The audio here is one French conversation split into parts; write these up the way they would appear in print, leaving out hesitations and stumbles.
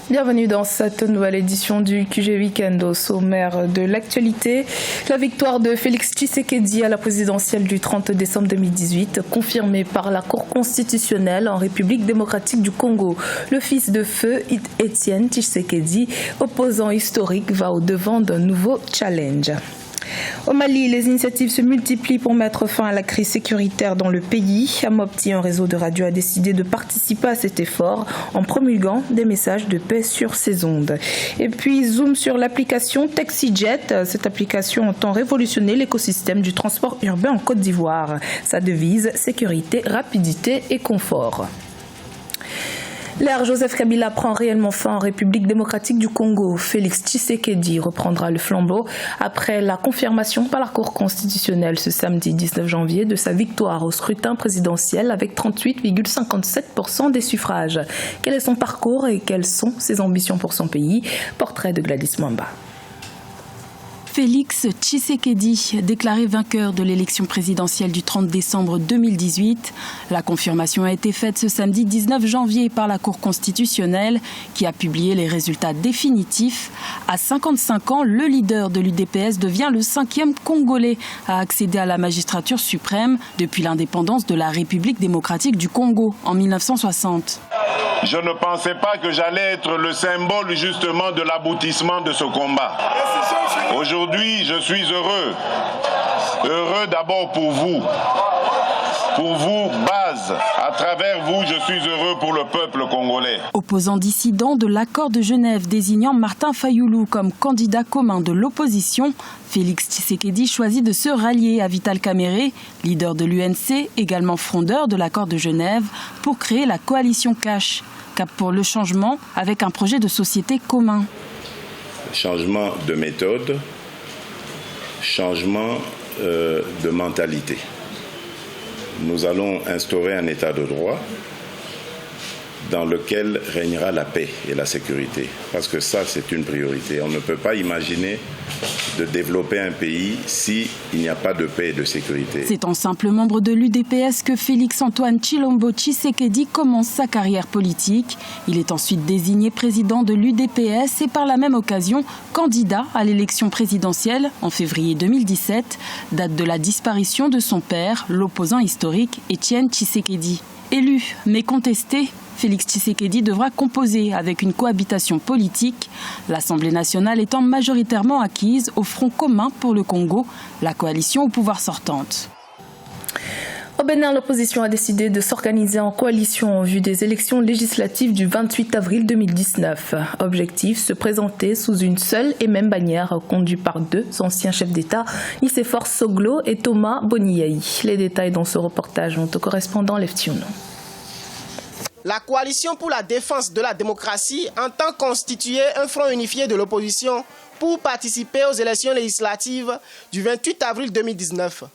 Bienvenue dans cette nouvelle édition du QG Weekend. Au sommaire de l'actualité, la victoire de Félix Tshisekedi à la présidentielle du 30 décembre 2018, confirmée par la Cour constitutionnelle en République démocratique du Congo. Le fils de feu, Étienne Tshisekedi, opposant historique, va au-devant d'un nouveau challenge. Au Mali, les initiatives se multiplient pour mettre fin à la crise sécuritaire dans le pays. À Mopti, un réseau de radio a décidé de participer à cet effort en promulguant des messages de paix sur ses ondes. Et puis, zoom sur l'application TaxiJet. Cette application entend révolutionner l'écosystème du transport urbain en Côte d'Ivoire. Sa devise, sécurité, rapidité et confort. L'ère Joseph Kabila prend réellement fin en République démocratique du Congo. Félix Tshisekedi reprendra le flambeau après la confirmation par la Cour constitutionnelle ce samedi 19 janvier de sa victoire au scrutin présidentiel avec 38,57% des suffrages. Quel est son parcours et quelles sont ses ambitions pour son pays? Portrait de Gladys Mwamba. Félix Tshisekedi, déclaré vainqueur de l'élection présidentielle du 30 décembre 2018. La confirmation a été faite ce samedi 19 janvier par la Cour constitutionnelle qui a publié les résultats définitifs. À 55 ans, le leader de l'UDPS devient le 5e Congolais à accéder à la magistrature suprême depuis l'indépendance de la République démocratique du Congo en 1960. Je ne pensais pas que j'allais être le symbole justement de l'aboutissement de ce combat. Aujourd'hui, je suis heureux. Heureux d'abord pour vous. Pour vous, base. À travers vous, je suis heureux pour le peuple congolais. Opposant dissident de l'accord de Genève désignant Martin Fayoulou comme candidat commun de l'opposition, Félix Tshisekedi choisit de se rallier à Vital Kamerhe, leader de l'UNC, également frondeur de l'accord de Genève, pour créer la coalition Cash, Cap pour le changement, avec un projet de société commun. Changement de méthode, changement de mentalité. Nous allons instaurer un état de droit dans lequel régnera la paix et la sécurité. Parce que ça, c'est une priorité. On ne peut pas imaginer de développer un pays s'il n'y a pas de paix et de sécurité. C'est en simple membre de l'UDPS que Félix-Antoine Tshilombo Tshisekedi commence sa carrière politique. Il est ensuite désigné président de l'UDPS et par la même occasion candidat à l'élection présidentielle en février 2017, date de la disparition de son père, l'opposant historique Étienne Tshisekedi. Élu mais contesté, Félix Tshisekedi devra composer avec une cohabitation politique, l'Assemblée nationale étant majoritairement acquise au Front commun pour le Congo, la coalition au pouvoir sortante. Au Bénin, l'opposition a décidé de s'organiser en coalition en vue des élections législatives du 28 avril 2019. Objectif, se présenter sous une seule et même bannière conduite par deux anciens chefs d'État, Nicéphore Soglo et Thomas Boniaï. Les détails dans ce reportage ont au correspondant Leftiono. La coalition pour la défense de la démocratie entend constituer un front unifié de l'opposition pour participer aux élections législatives du 28 avril 2019.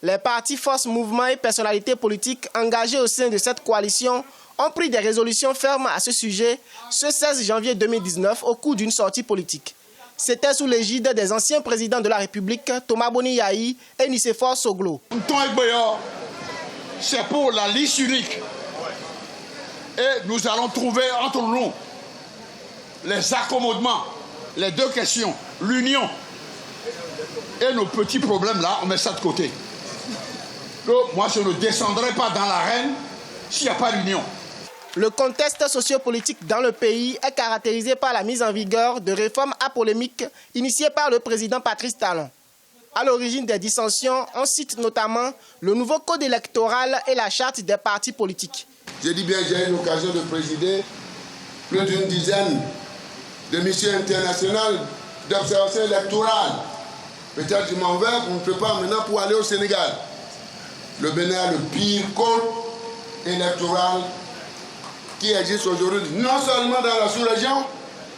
Les partis, forces, mouvements et personnalités politiques engagés au sein de cette coalition ont pris des résolutions fermes à ce sujet ce 16 janvier 2019 au cours d'une sortie politique. C'était sous l'égide des anciens présidents de la République, Thomas Boniaï et Nicéphore Soglo. C'est pour la liste unique. Et nous allons trouver entre nous les accommodements, les deux questions, l'union et nos petits problèmes là, on met ça de côté. Donc, moi, je ne descendrai pas dans l'arène s'il n'y a pas d'union. Le contexte sociopolitique dans le pays est caractérisé par la mise en vigueur de réformes apolémiques initiées par le président Patrice Talon. À l'origine des dissensions, on cite notamment le nouveau code électoral et la charte des partis politiques. Je dis bien, j'ai eu l'occasion de présider plus d'une dizaine de missions internationales d'observation électorale. Peut-être que je m'en vais, on ne peut pas maintenant pour aller au Sénégal. Le Bénin a le pire code électoral qui existe aujourd'hui, non seulement dans la sous-région,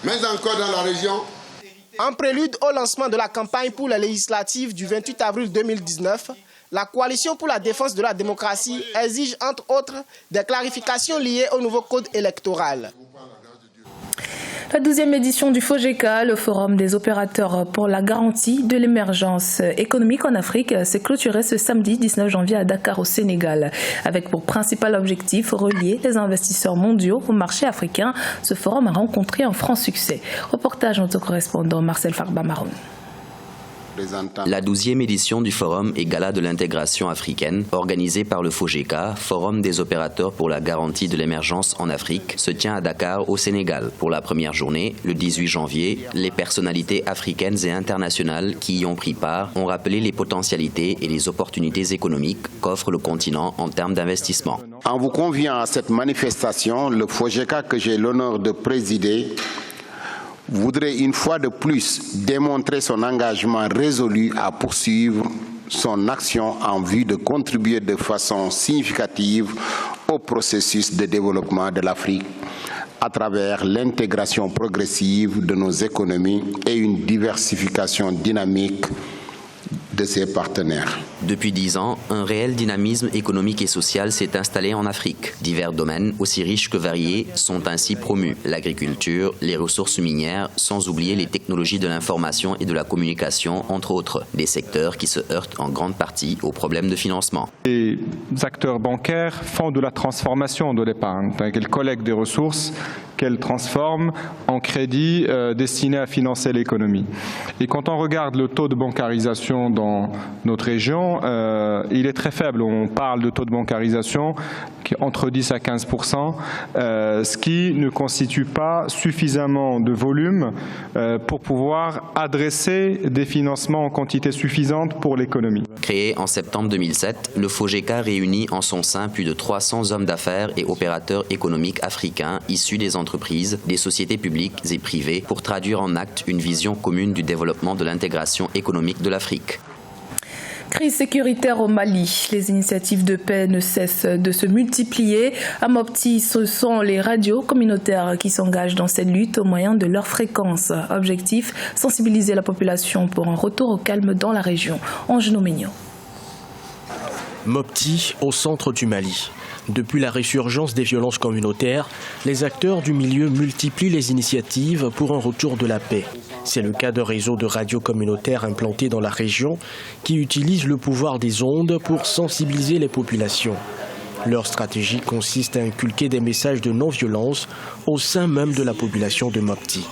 mais encore dans la région. En prélude au lancement de la campagne pour les législatives du 28 avril 2019, la coalition pour la défense de la démocratie exige entre autres des clarifications liées au nouveau code électoral. La 12e édition du FOGECA, le Forum des opérateurs pour la garantie de l'émergence économique en Afrique, s'est clôturé ce samedi 19 janvier à Dakar au Sénégal. Avec pour principal objectif relier les investisseurs mondiaux au marché africain, ce forum a rencontré un franc succès. Reportage de notre correspondant Marcel Farba-Maroun. La 12e édition du Forum et Gala de l'intégration africaine, organisée par le FOGECA, Forum des opérateurs pour la garantie de l'émergence en Afrique, se tient à Dakar, au Sénégal. Pour la première journée, le 18 janvier, les personnalités africaines et internationales qui y ont pris part ont rappelé les potentialités et les opportunités économiques qu'offre le continent en termes d'investissement. En vous conviant à cette manifestation, le FOGECA que j'ai l'honneur de présider voudrait une fois de plus démontrer son engagement résolu à poursuivre son action en vue de contribuer de façon significative au processus de développement de l'Afrique à travers l'intégration progressive de nos économies et une diversification dynamique de ses partenaires. Depuis 10 ans, un réel dynamisme économique et social s'est installé en Afrique. Divers domaines, aussi riches que variés, sont ainsi promus. L'agriculture, les ressources minières, sans oublier les technologies de l'information et de la communication, entre autres. Des secteurs qui se heurtent en grande partie aux problèmes de financement. Les acteurs bancaires font de la transformation de l'épargne, qu'elles collectent des ressources, qu'elles transforment en crédits destinés à financer l'économie. Et quand on regarde le taux de bancarisation dans notre région, il est très faible. On parle de taux de bancarisation qui est entre 10 à 15%, ce qui ne constitue pas suffisamment de volume pour pouvoir adresser des financements en quantité suffisante pour l'économie. Créé en septembre 2007, le FOGECA réunit en son sein plus de 300 hommes d'affaires et opérateurs économiques africains issus des entreprises, des sociétés publiques et privées pour traduire en actes une vision commune du développement de l'intégration économique de l'Afrique. Crise sécuritaire au Mali. Les initiatives de paix ne cessent de se multiplier. À Mopti, ce sont les radios communautaires qui s'engagent dans cette lutte au moyen de leur fréquence. Objectif, sensibiliser la population pour un retour au calme dans la région. Angelo Megno. Mopti, au centre du Mali. Depuis la résurgence des violences communautaires, les acteurs du milieu multiplient les initiatives pour un retour de la paix. C'est le cas de réseaux de radios communautaires implantés dans la région qui utilisent le pouvoir des ondes pour sensibiliser les populations. Leur stratégie consiste à inculquer des messages de non-violence au sein même de la population de Mopti.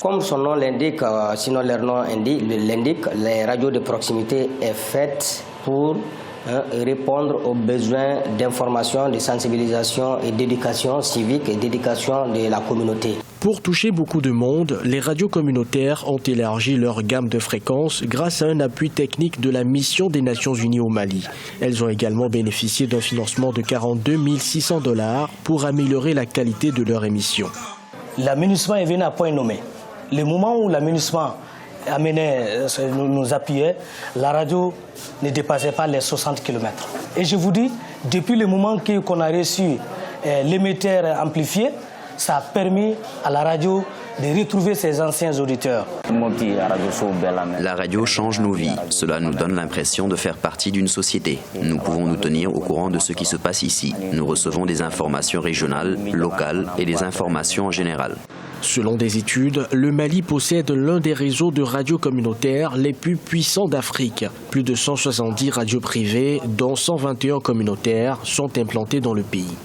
Comme son nom l'indique, sinon leur nom l'indique, les radios de proximité est faite pour répondre aux besoins d'information, de sensibilisation et d'éducation civique et d'éducation de la communauté. Pour toucher beaucoup de monde, les radios communautaires ont élargi leur gamme de fréquences grâce à un appui technique de la mission des Nations Unies au Mali. Elles ont également bénéficié d'un financement de 42 600 $ pour améliorer la qualité de leur émission. L'aménagement est venu à point nommé. Le moment où l'aménagement nous appuyait, la radio ne dépassait pas les 60 km. Et je vous dis, depuis le moment qu'on a reçu l'émetteur amplifié, ça a permis à la radio de retrouver ses anciens auditeurs. La radio change nos vies. Cela nous donne l'impression de faire partie d'une société. Nous pouvons nous tenir au courant de ce qui se passe ici. Nous recevons des informations régionales, locales et des informations en général. Selon des études, le Mali possède l'un des réseaux de radios communautaires les plus puissants d'Afrique. Plus de 170 radios privées, dont 121 communautaires, sont implantées dans le pays.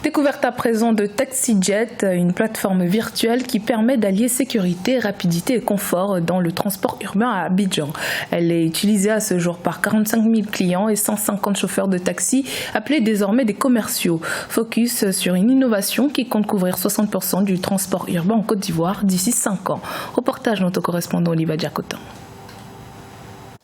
Découverte à présent de TaxiJet, une plateforme virtuelle qui permet d'allier sécurité, rapidité et confort dans le transport urbain à Abidjan. Elle est utilisée à ce jour par 45 000 clients et 150 chauffeurs de taxi, appelés désormais des commerciaux. Focus sur une innovation qui compte couvrir 60% du transport urbain en Côte d'Ivoire d'ici 5 ans. Reportage de notre correspondant Oliva Diakotan.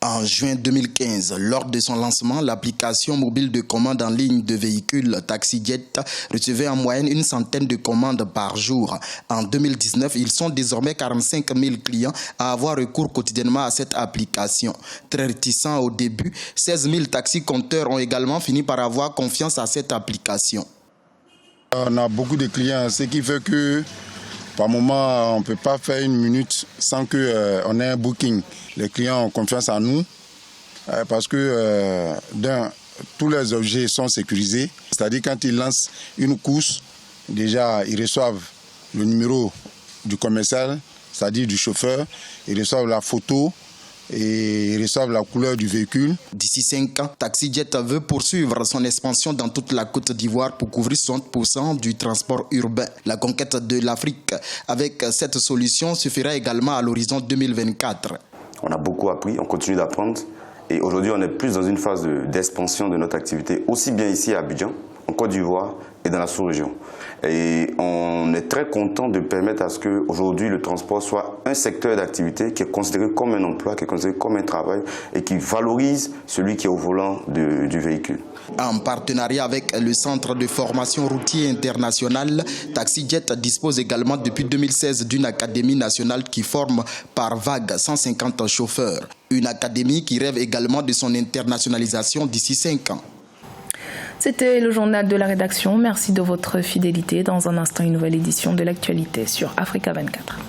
En juin 2015, lors de son lancement, l'application mobile de commande en ligne de véhicules TaxiJet recevait en moyenne une centaine de commandes par jour. En 2019, ils sont désormais 45 000 clients à avoir recours quotidiennement à cette application. Très réticents au début, 16 000 taxi-compteurs ont également fini par avoir confiance à cette application. On a beaucoup de clients, ce qui fait que par moment, on ne peut pas faire une minute sans qu'on ait un booking. Les clients ont confiance en nous parce que tous les objets sont sécurisés. C'est-à-dire quand ils lancent une course, déjà ils reçoivent le numéro du commercial, c'est-à-dire du chauffeur, ils reçoivent la photo et ils reçoivent la couleur du véhicule. D'ici 5 ans, TaxiJet veut poursuivre son expansion dans toute la Côte d'Ivoire pour couvrir 60% du transport urbain. La conquête de l'Afrique avec cette solution se fera également à l'horizon 2024. On a beaucoup appris, on continue d'apprendre et aujourd'hui on est plus dans une phase d'expansion de notre activité, aussi bien ici à Abidjan, en Côte d'Ivoire et dans la sous-région. Et on est très content de permettre à ce qu'aujourd'hui le transport soit un secteur d'activité qui est considéré comme un emploi, qui est considéré comme un travail et qui valorise celui qui est au volant du véhicule. En partenariat avec le Centre de formation routier international, TaxiJet dispose également depuis 2016 d'une académie nationale qui forme par vague 150 chauffeurs. Une académie qui rêve également de son internationalisation d'ici 5 ans. C'était le journal de la rédaction. Merci de votre fidélité. Dans un instant, une nouvelle édition de l'actualité sur Africa 24.